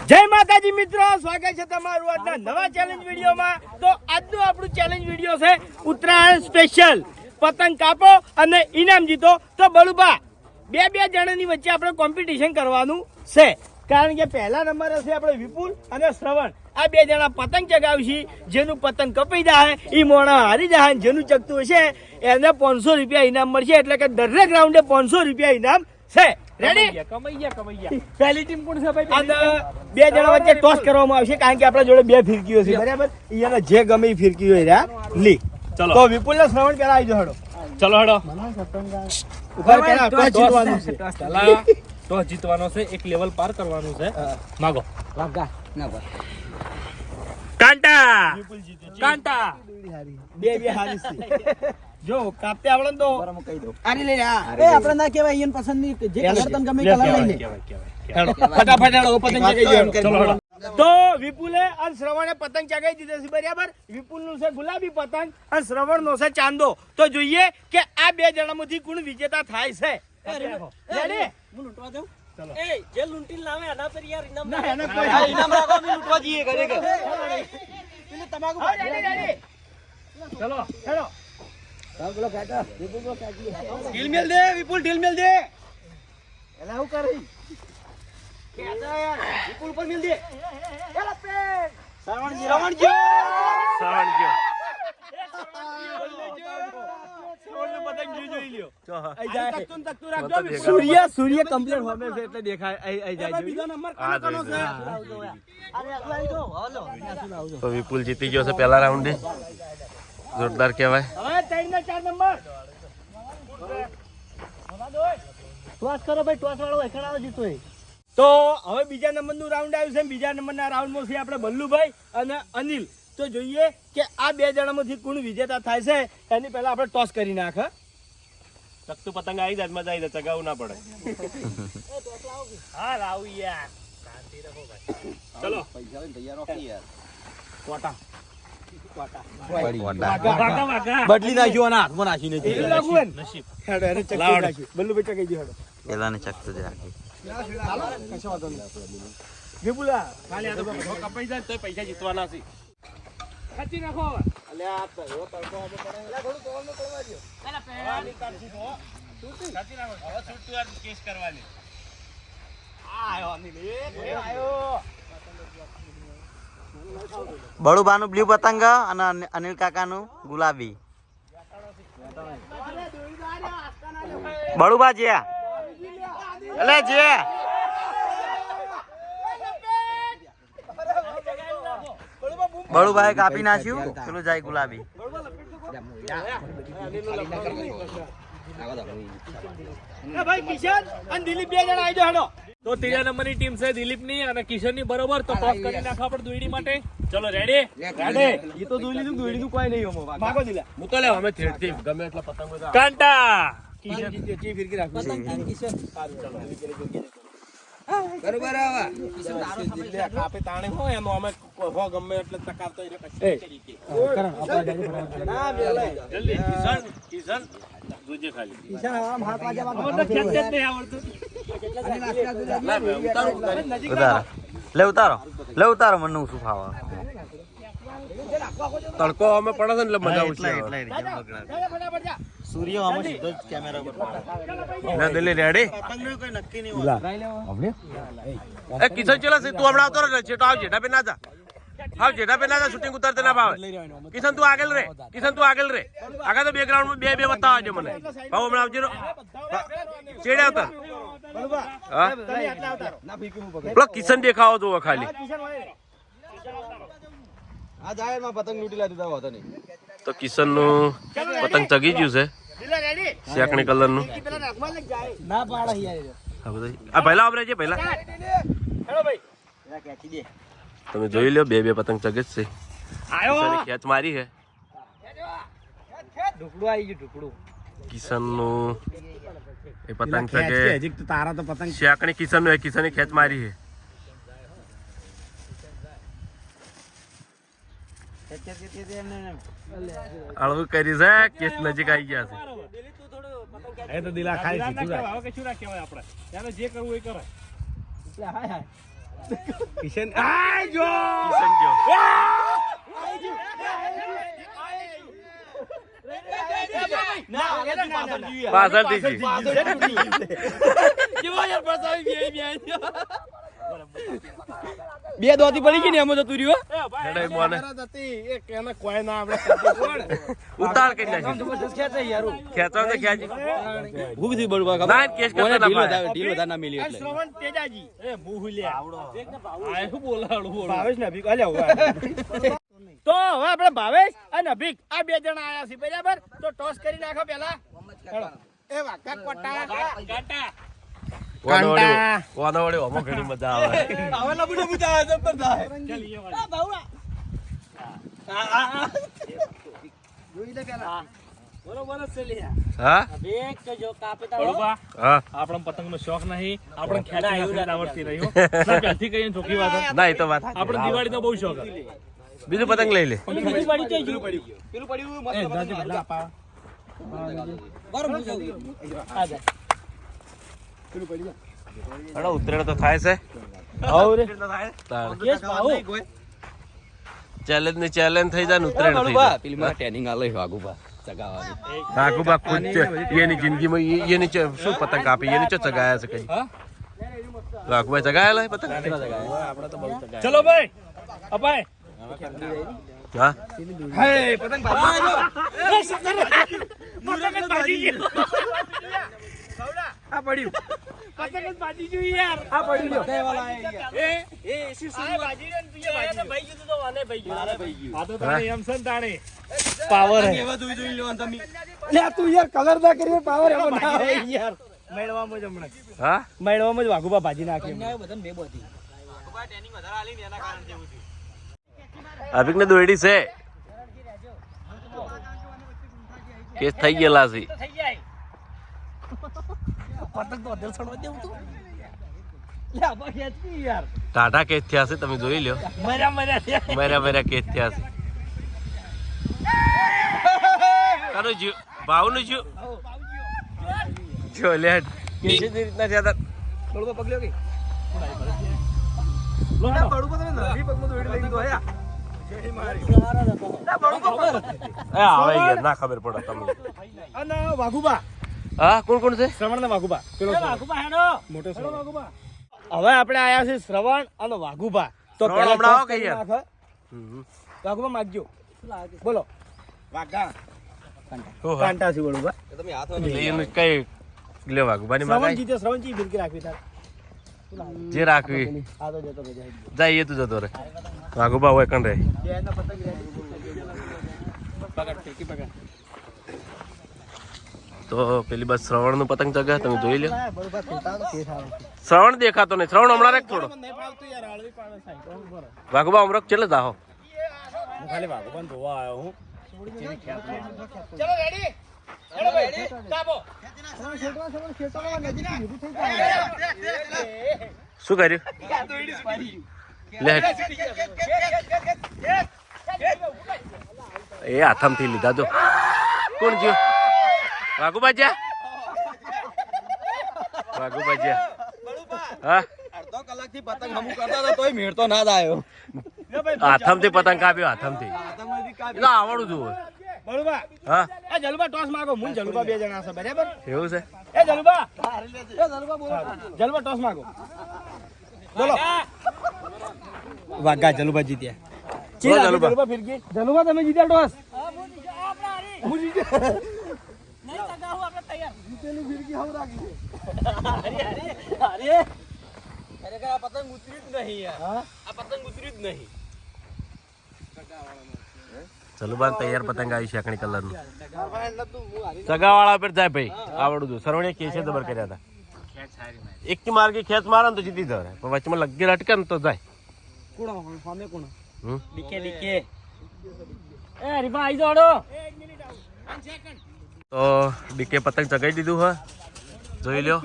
જય માતાજી મિત્રો, સ્વાગત છે તમારું આજના નવા ચેલેન્જ વિડીયોમાં। તો આજનું આપણું ચેલેન્જ વિડીયો છે ઉત્તરાયણ સ્પેશિયલ પતંગ કાપો અને ઇનામ જીતો। તો બળુબા બે જણાની વચ્ચે આપણે કોમ્પિટિશન કરવાનું છે, કારણ કે પહેલા નંબર હશે આપણે વિપુલ અને શ્રવણ। આ બે જણા પતંગ ચગાવશે, જેનું પતંગ કપાઈ જાય એ મોણા હારી જાય, જેનું ચગતું હશે એને 500 રૂપિયા ઇનામ મળશે, એટલે કે દરેક રાઉન્ડે 500 રૂપિયા ઇનામ છે। રેડી? કમાઈ ગયા। પહેલી ટીમ કોણ છે ભાઈ? અને બે જણા વચ્ચે ટોસ કરવામાં આવશે, કારણ કે આપણા જોડે બે ફિરકીઓ છે, બરાબર? એને જે ગમે એ ફિરકી હોય લી। ચલો તો વિપુલ ને શ્રવણ પેલા આવી જાઓ, હેડો। ચલો હેડો, ઉપર પેલા ટોસ જીતવાનું છે। પેલા ટોસ જીતવાનો છે, એક લેવલ પાર કરવાનું છે। માગો વાગા ના ભાઈ, કાંટા વિપુલ જીતે છે। કાંટા બે હારી છે। જો કાપતે આવડે ને તો કહી દો, આની લઈ લે। એ આપણે ના કહેવાય, એને પસંદ નહીં, જે કલર તમે ગમે કલર લઈ લે। હેડો ફટાફટ હેડો, પતંગ ચગાવી દો। ચલો તો વિપુલે અને શ્રવણે પતંગ ચગાવી દીધો છે, બરાબર? વિપુલ નું છે ગુલાબી પતંગ અને શ્રવણ નો છે ચાંદો। તો જોઈએ કે આ બે જણામાંથી કોણ વિજેતા થાય છે। રેડી? હું લૂંટવા જાઉં? ચલો। એ જે લૂંટીને લાવે એના પર યાર ઇનામ ના, એને રાખો. કોઈ હા, ઇનામ રાખો, અમે લૂંટવા જઈએ ઘરે ઘરે. પેલું તમાકુ હા, રેડી। ચલો હેડો। ઢીલ મેલ દે વિપુલ, ઢીલ મેલ દે. એલા હું કરી કેતા યાર વિપુલ પર મેલ દે. એલા પેન શ્રવણજી સૂર્ય કમ્પ્લીટ હોમે છે એટલે દેખાય આઈ જાય। બીજો નંબર કોનો કોનો છે? અરે આટલા આવી જો હાલો. તો વિપુલ જીતી ગયો છે પહેલા રાઉન્ડે, જોરદાર કહેવાય। હવે 3 ને 4 નંબર ટોસ કરો ભાઈ, ટોસ વાળો એકડાવો જીતો એ. તો હવે બીજા નંબરનું રાઉન્ડ આવ્યું છે। બીજા નંબરના રાઉન્ડમાં છે આપણે બલ્લુભાઈ અને અનિલ। તો જોઈએ કે આ બે જણામાંથી કોણ વિજેતા થાય છે। એની પહેલા આપણે ટોસ કરી નાખ। ચકતું પતંગ આવી જાય, મજા આવી જાય, ચગાવવું ના પડે। હા રાવ યાર, ચલો પૈસા લઈને તૈયાર રાખી યાર. બદલી નાખ્યો અને હાથમાં નાખીને નસીબ હેડો એને ચકતી નાખ્યું। બલ્લુભાઈ ચકાઈ ગયો, હેડો પેલાને ચકતું જ રાખી કશો વાંધો નહીં। વિપુલા ખાલી આ તો કપાઈ જાય તો પૈસા જીતવાના છે। ખાચી નાખો હવે। અલે આ તો એવો તડકો અમે પડે, અલે થોડું તોડનો તોડવા દો। ખાચી નાખો, હવે છૂટતું યાર કેસ કરવાની। આયો અનિલ, એ આયો। બળુબાનું બ્લુ પતંગ અને અનિલ કાકાનું ગુલાબી। બળુબા જ્યા એટલે જે બળુભાઈ કાપી નાખ્યું, પેલું જાય ગુલાબી। એ ભાઈ કિશન અને દિલીપ બે જણા આવી જાઓ, હેડો। તો ત્રીજા નંબરની ટીમ છે દિલીપની અને કિશનની, બરોબર? તો ટોસ કરી નાખો આપણે દોયડી માટે। ચલો રેડી? રેડી? એ તો દોઈ લીધું, દોઈડીનું કોઈ નહીં હોમો। માગો દિલા। હું તો લે અમે થેડથી ગમે એટલા પતંગ બધા કાંટા કિશન જીત્યો, ચી ફિરકી રાખો। પતંગ કાન કિશન. બરોબર આવા કિશન તારો સમય લે. કાપે તાણે હોય એનો અમે હો ગમે એટલે તકાવતો એટલે એ કશી તરીકે ના બેલે જલ્દી કિશન જોજે ખાલી કિશન આમ હાથ વાગ્યા બાદ મને ખેંચ જ નહીં આવડતું। ના બે ઉતારો ઉતારો, લે ઉતારો, મને શું ફાવા તડકો અમે પડે છે ને એટલે મજા આવશે। ફટાફટ જા। સૂર્ય આમાં સીધો જ કેમેરા પર ના દિલ્હી રેડી? પતંગનું કોઈ નક્કી નહીં એ કિશન ચલા તું હમણાં આવતો રહે છે, તો આવ જેઠા પે ના જા, આવ જેઠા પે ના જા, શૂટિંગ ઉતારતે ના ભાવે। કિશન તું આગળ રે, આગળ તો બેકગ્રાઉન્ડ માં બે બતાવજો મને ભાવ। હમણાં આવજો ચેડે આવતા હા, તમે આટલા ઉતારો ના ફિરકી હું પકડ। પેલો કિશન દેખાવો જોવો ખાલી। કિશન વાળે આ જાહેરમાં પતંગ લૂંટી લાવી દીધા હોતો નહીં. તો કિશન નું પતંગ ચગી ગયું છે, દિલા રેડી? શેકણી કલર નું। પેલા નાખમાં લઈ જાય। ના પાડે યાર. આ બધા આ પહેલા આવરે છે પહેલા હેડો ભાઈ, એલા ખેંચી દે. તમે જોઈ લો, બે પતંગ ચગે જ છે। આયો કિશને ખેંચ મારી છે। ઢુકડું આવી ગયું, ઢુકડું. કિશન નું એ પતંગ ચગે, હજી તો તારા તો પતંગ શેકણી કિશન નું, કિશને ખેંચ મારી છે। અળવું કરી છે, કેસ નજીક આવી ગયા છે। એ તો દિલા ખાલી સીધું રાખ. હવે કશું ના કહેવાય આપણે, ત્યારે જે કરવું એ કરાય। એટલે હાય હાય કિશન આ જો સંજો પાછળથી જી. બે દોતી પડી ગઈ ને એમાં જતું રહ્યું હેડે મોને ઉતાર કરી નાખી ખેંચો તો ખેંચી ભૂખ થી બળવા ના કેસ કરતો ના પાડે. ઢીલ વધારે ના મિલી આ એટલે શ્રવણ તેજાજી ભાવેશ ને અભિક અલ્યા ઉભા. તો હવે આપણે ભાવેશ અને અભિક આ બે જણા આયા છે બરાબર તો ટોસ કરી નાખો પેલા એ વાકા કોટા કોનો વળ્યો? કોનો વળ્યો? આમાં ઘણી મજા આવે. હવે લબડે બુતા જબર થાય હા હા આપણો પતંગ નો શોખ નહીં આપણે ખેંચી આવડતી રહ્યું પહેલથી કહીએ ચોખ્ખી વાત ના એ તો વાત આપણે દિવાળી નો બહુ શોખ બીજું પતંગ લઈ લે. પેલું પડ્યું મસ્ત હેડો ઉતરેણ તો થાય છે. ચેલેન્જ ની ચેલેન્જ થઈ જાય ને ઉતરેણ થઈ જાય. પેલી માં ટ્રેનિંગ આલે વાગુ બા ચગાવવાની કાકુબા ખુદ છે એની જિંદગીમાં એની શું પતંગ કાપી એની ચો ચગાયા છે કઈ કાકુભાઈ ચગાયેલા પતંગ ચલો ભાઈ અપાય હા હે પતંગ આ પડ્યું પતંગ જ બાજી જોઈ યાર આ પડ્યું આ તો તાણે એમ છે ને તાણે પાવર હે લે તું યાર કલર ના કરી પાવર એવો ના હોય યાર મેળવામાં જ હમણાં હા મેળવામાં જ વાઘુબા ભાજી નાખી અભિક ને દોરડી છે કેસ થઈ ગયેલા છે. પતંગ તો અધર છોડવા દેવું તું લે આબા ખેંચી યાર ટાટા કેસ થયા છે તમે જોઈ લ્યો. મર્યા કેસ થયા છે. કાનો જીવ ભાવનું જીવ જો લે કેસ જ રીતના થયા હતા. બળવા પગલ્યો કે બળવા તમે નવી પગમાં દોડી લઈ ગયો હયા એ આવે યાર ના ખબર પડે તમને. અને વાઘુબા હા કોણ કોણ છે? શ્રવણ ને વાઘુબા પેલો મોટો શ્રવણ. હવે આપણે આયા છે શ્રવણ અને વાઘુબા તો શ્રવણ પહેલા હમણાં આવો toss કરી કહીએ. નાખો. વાઘુબા માગજો બોલો વાઘા કાંટા છે બોલું બા તમે હાથ એનું કઈ લેવા ગુબાની શ્રવણ માં જીતે શ્રવણ જી બિલકી રાખવી તાર જે રાખવી આ તો જતો બધા જાય એ તું જતો રે વાઘુબા હોય કણ રે. બેના પતંગ પકડ ફિરકી પકડ તો પેલી બસ શ્રવણ નું પતંગ ચગે તમે જોઈ લો. બરોબર ખેતા તો કેસ આવે શ્રવણ દેખાતો નહીં. શ્રવણ હમણાં રાખ થોડો. નહીં ફાવતું યાર આળવી પાડે સાઈડ ઉપર વાઘુબા હમણાં ચેલે જાહો. હું ખાલી વાઘુબાને જોવા આવ્યો હું ચલો રેડી હેલો ભાઈ કાપો શું કર્યું લે એ હાથમથી લીધા જો. કોણ જ્યો? વાઘુબા જ્યાં વાઘુબા જ્યાં હા અડધો કલાક થી પતંગ હમુ કરતા હતા તોય મેળ તો ના જ આવ્યો હાથમથી પતંગ કાપ્યો હાથમથી. એટલે આવડું જોવે. બળુબા હા એ જલુબા ટોસ માગો મું જલુબા બે જણા છે બરાબર એવું છે. એ જલુબા બોલો જલુબા ટોસ માગો બોલો વાગા જલુબા જીત્યા બોલો જલુબા. જલુબા ફિરકી જલુબા તમે જીત્યા ટોસ હું જીત્યો ખરેખર આ પતંગ ઉતર્યું જ નહીં યાર આ પતંગ ઉતર્યું જ નહીં ચલુબાન તૈયાર પતંગ આવી છે આખણી કલર નું. સગાવાળા પર જાય ભાઈ આવડું હતું. સરવણે કેસે દબર કર્યા હતા. એક થી માર્ગે ખેંચ મારે ને તો જીતી જાય પણ વચમાં લગી અટકે ને તો જાય. કોણ સામે કોણ હમ? ડીકે ડીકે એ રીફા આઈ જોડો તો ડીકે પતંગ ચગાઈ દીધું હા જોઈ લ્યો.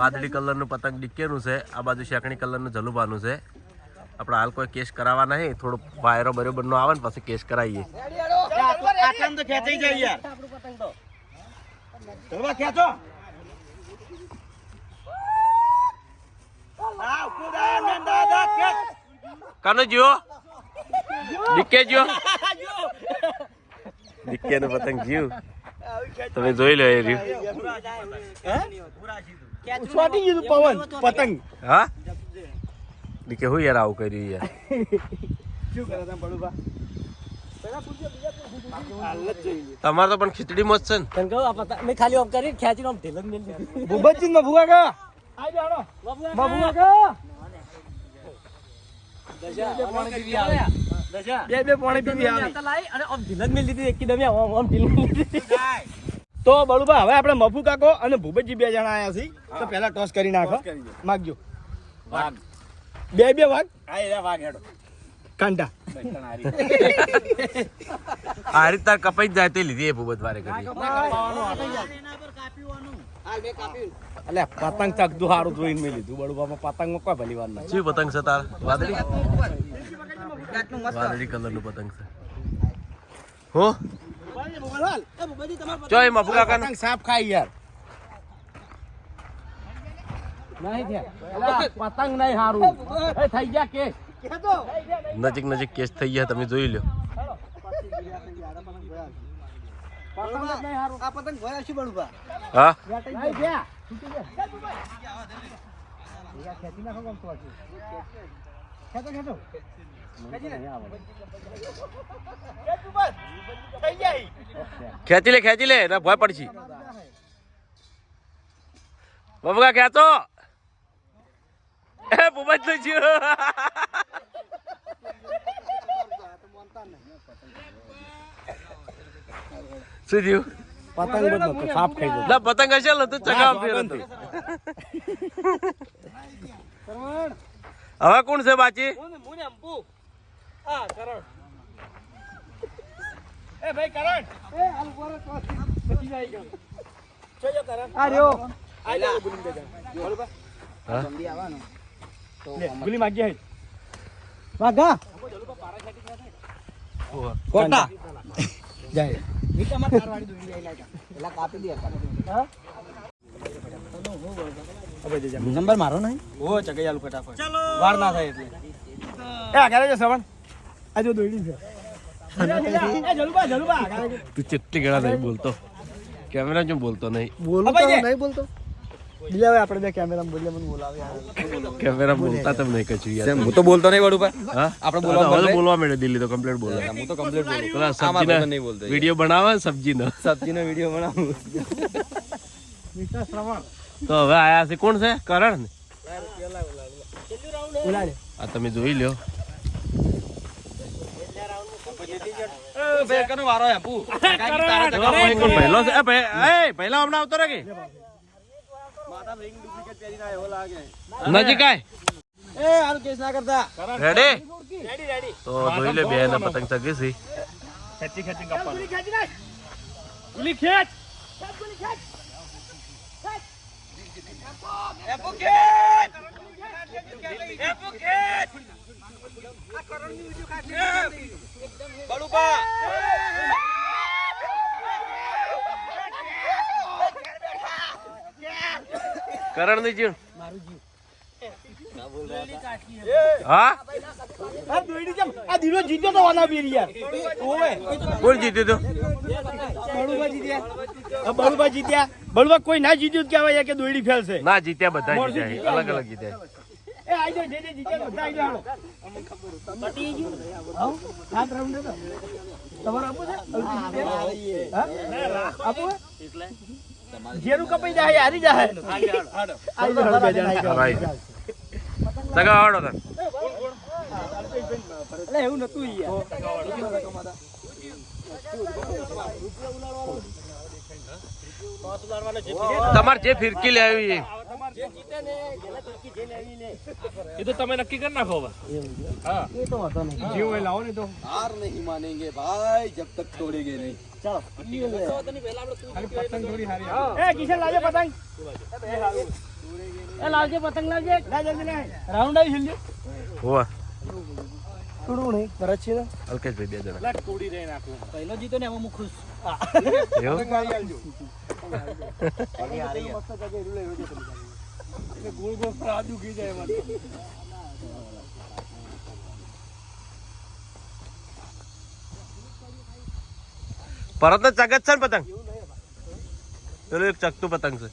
વાદળી કલર નું પતંગ ડીકે નું છે. આ બાજુ શેકણી કલર નું જલુબાનું છે. આપણે હાલ કોઈ કેસ કરાવવા નહીં. થોડો વાયરો બરોબર નો આવે ને પછી કેસ કરાવીએ. આટલામ તો ખેંચાઈ જાય યાર ચલવા ખેંચો આ કુડા નંદા કાનો જીઓ ડીકે જીઓ ડીકે નો પતંગ જીવ તમે જોઈ લો એ રહ્યું છોટી ગયું પવન પતંગ. હા ડીકે હું યાર આવું કર્યું યાર શું કરે તમે બળુભા? તમારે તો પણ ખીચડી મસ્ત છે ને મેં ખાલી ઓફ કરી ખેંચીને આમ ઢીલક મેલી દીધી. ભૂપતજી ને ભૂગા કા આજો હાલો ભૂગા કા બે પાણી પીવી આવી. અને આમ ઢીલક મેલી દીધી એકદમ આમ ઢીલક મેલી દીધી. તો બળુભા હવે આપણે મફુ કાકો અને ભૂપતજી 2 જણા આયા છીએ. તો પહેલા ટોસ કરી નાખો. માગજો બે વાગ કાંટા. આ રીત તાર કપાઈ જ જાય તે લીધી એ ભૂબત વારે કરી અલે પતંગ ચકદું સારું જોઈને મેં લીધું બળુભામાં. પતંગમાં કોઈ ભલી વાર નહીં. શું પતંગ છે તાર વાદળી વાદળી કલર નું પતંગ છે હો ચોય મફુ કાકા પતંગ સાફ ખાઈ યાર. પતંગ નહીં સારું થઈ ગયા કે નજીક કેસ થઈ ગયા તમે જોઈ લો આ પતંગ ભયા છે બળુભા. હા ખેંચી લે ના ભય પડશે બબુકા ખેંચો એ ભૂપત નું જીવ શું થયું પતંગ બધો સાફ ખાઈ ગયો. ના પતંગ હશે ને તો ચગાવ ફેર હતો. હવે કોણ છે બાચી એ ભાઈ કરણ ગુલી માગી વાગા કોટા જાય નંબર મારો નહીં. ઓ ચગાઈ આલુ ફટાફટ વાર ના થાય એટલે એ આગળ જો સવણ આ જો દોડી છે એ જલુબા આગળ તું ચેટલી ગળા નહીં બોલતો કેમેરા જો બોલતો નહીં બોલો તો નહીં બોલતો દિલાવે આપણે બે કેમેરામાં બોલીએ મને બોલાવે કેમેરા બોલતા તમ નહીં કશું યાર હું તો બોલતો નહીં બળુભા. હા આપણે બોલવા મળે દિલ્હી તો કમ્પ્લીટ બોલે હું તો કમ્પ્લીટ બોલું. પેલા આમાં સબ્જી નહીં બોલતો. વિડિયો બનાવે સબ્જી નો સબ્જીનો વિડીયો બનાવું. મિસ્ટર શ્રવણ તો હવે આયા છે કોણ છે કરણ ને બોલાડે આ તમે જોઈ લ્યો વારો આપુ પહેલો છે પહેલા હમણાં આવતો રે કે નજીક આય એ આનું કેસ ના કરતા. રેડી રેડી તો જોઈ લે બે ને પતંગ ચગે છે ખેંચી કાપવાનું. ગુલી ખેંચ કરણ ની જીવ હા આ દોડી જમ આ દીનો જીત્યો તો વાના બીર યાર ઓવે કોણ જીત્યું તું બળુબા જીત્યા બળુબા જીત્યા. બળુબા કોઈ ના જીત્યું કહેવાય કે દોડી ફેલશે. ના જીત્યા બધા જીત્યા અલગ અલગ જીત્યા એ આઈ જો જે જીત્યા બધા આઈ જાઓ. પટી ગયું આવ 7 રાઉન્ડ હતો તમારે આપો છે હા આપો એટલે જેરું કપાઈ જાય હારી જાય આઈ જાઓ બે જણા ભાઈ સગા આવડો તને એટલે એવું નતું યાર તમારે જે ફિરકી લેવી એ તો તમે નક્કી કરી નાખો હવે. જીવ એ લાવો ને તો हार नहीं मानेंगे भाई जब तक तोड़ेंगे नहीं. એ કિશન લાવજે પતંગ એ લાવજે પતંગ લાવજે જલ્દી લે રાઉન્ડ આવી જલ્દી હોવા થોડું નહીં ભરત છે અલ્કેશભાઈ બે જણા તોડી રહી નાખું. पहलो जीतो ने हम खुश. એવું ગોળ ગોળ રાજુ ગઈ જાય એમાં ભરત ને ચગત છે ને પતંગ પેલું એક ચકતું પતંગ છે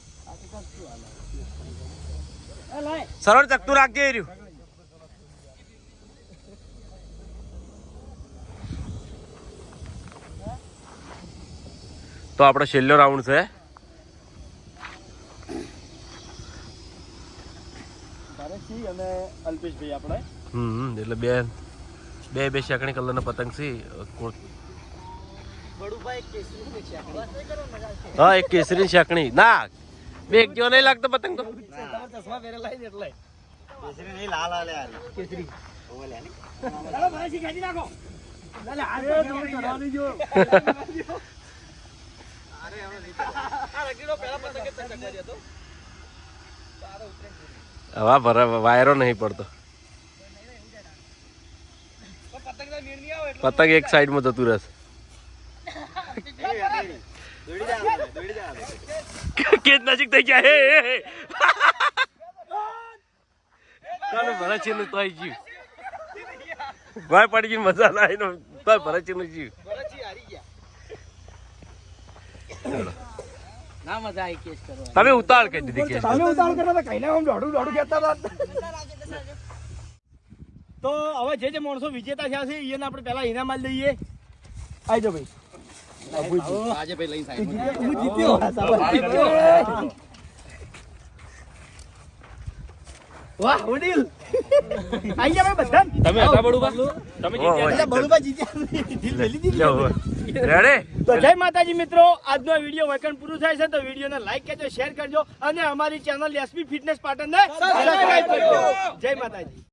સરળ ચકતું રાખજે એ રહ્યું તો આપણો છેલ્લો રાઉન્ડ છે અને અલ્પેશભાઈ આપણે એટલે બે શાકણી કલર ના પતંગ છે હા એક કેસરી શાકણી ના બે એક જેવો નહીં લાગતો પતંગ તો ચશ્મા પહેરેલા છે એટલે કેસરી નહીં, લાલ આલે આરી. કેસરી ઓવે લે ની. ચાલો ભાઈ ખેંચી નાખો હવા ભરા વાયરો નહીં પડતો પતંગ એક સાઈડ માં જતું રહેશે દોડી જા, દોડી જા. કેજ નજીક થઈ ગયા હે ચાલો ભરાચી નું તોય જીવ ભાઈ પડી ગઈ મજા ના આવી તોય ભરાચી નું જીવ ના મજા આવી કેસ કરવા તમે ઉતાળ કરી દીધી કેસ તમે ઉતાવળ કરતા હતા કઈને આમ દોડું કહેતા હતા તો હવે જે માણસો વિજેતા થયા છે એને આપણે પહેલા ઇનામ આલી દઈએ આવજો ભાઈ આજે ભાઈ લઈ સાઈડ. હું જીત્યો વાહ વડીલ આઈ ગયા ભાઈ બધા તમે હતા બળુબા તમે જીત્યા એટલે બળુબા જીત્યા દિલ મેલી દીધી રેડે તો જય માતાજી મિત્રો આજનો વિડીયો વૈકણ પૂરું થાય છે તો વિડીયોને લાઈક કરજો શેર કરજો અને અમારી ચેનલ એસપી ફિટનેસ પાટણને સબસ્ક્રાઇબ કરજો જય માતાજી.